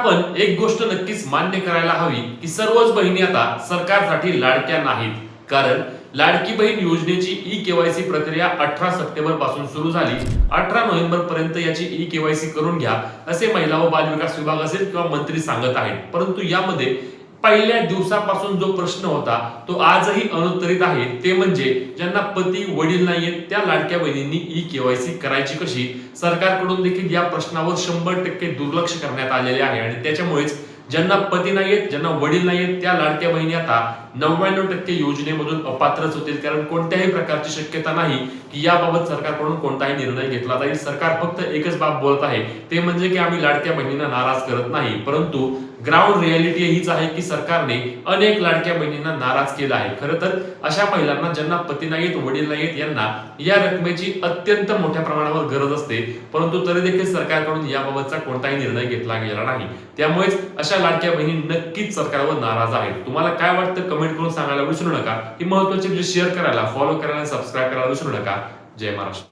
आपण एक गोष्ट नक्कीच मान्य करायला हवी की सर्वच बहिणी आता सरकारसाठी लाडक्या नाहीत. कारण लाडकी बहीण योजनेची ई-केवायसी प्रक्रिया 18 सप्टेंबर पासून सुरू झाली. 18 नोव्हेंबर पर्यंत याची ई-केवायसी करून घ्या असे महिला व बाल विकास विभाग असेल किंवा मंत्री सांगत आहेत. परंतु यामध्ये पहिल्या दिवसापासून जो प्रश्न होता तो आजही अनुत्तरित आहे. ते म्हणजे ज्यांना पती वडील नाहीयेत त्या लाडक्या बहिणींनी ई-केवायसी करायची कशी. सरकारकडून देखील या प्रश्नावर 100% दुर्लक्ष करण्यात आलेले आहे आणि त्याच्यामुळेच ज्यांना पती नाहीयेत ज्यांना वडील नाहीयेत त्या लाडक्या बहिणी आता 99% योजनेमधून अपात्रच होतील. कारण कोणत्याही प्रकारची शक्यता नाही की याबाबत सरकारकडून कोणताही निर्णय घेतला जाईल. सरकार फक्त एकच बाब बोलत आहे ते म्हणजे की आम्ही लाडक्या बहिणींना नाराज करत नाही. परंतु ग्राउंड रियालिटी हीच आहे की सरकारने अनेक लाडक्या बहिणींना नाराज केलं आहे. खरं तर अशा महिलांना ज्यांना पती नाहीत वडील नाहीत यांना या रकमेची अत्यंत मोठ्या प्रमाणावर गरज असते. परंतु तरी देखील सरकारकडून याबाबतचा कोणताही निर्णय घेतला गेला नाही. त्यामुळेच अशा लाडक्या बहिणी नक्कीच सरकारवर नाराज आहेत. तुम्हाला काय वाटतं कमेंट करून सांगायला विसरू नका. ही महत्त्वाची व्हिडिओ शेअर करायला फॉलो करायला सबस्क्राईब करायला विसरू नका. जय महाराष्ट्र.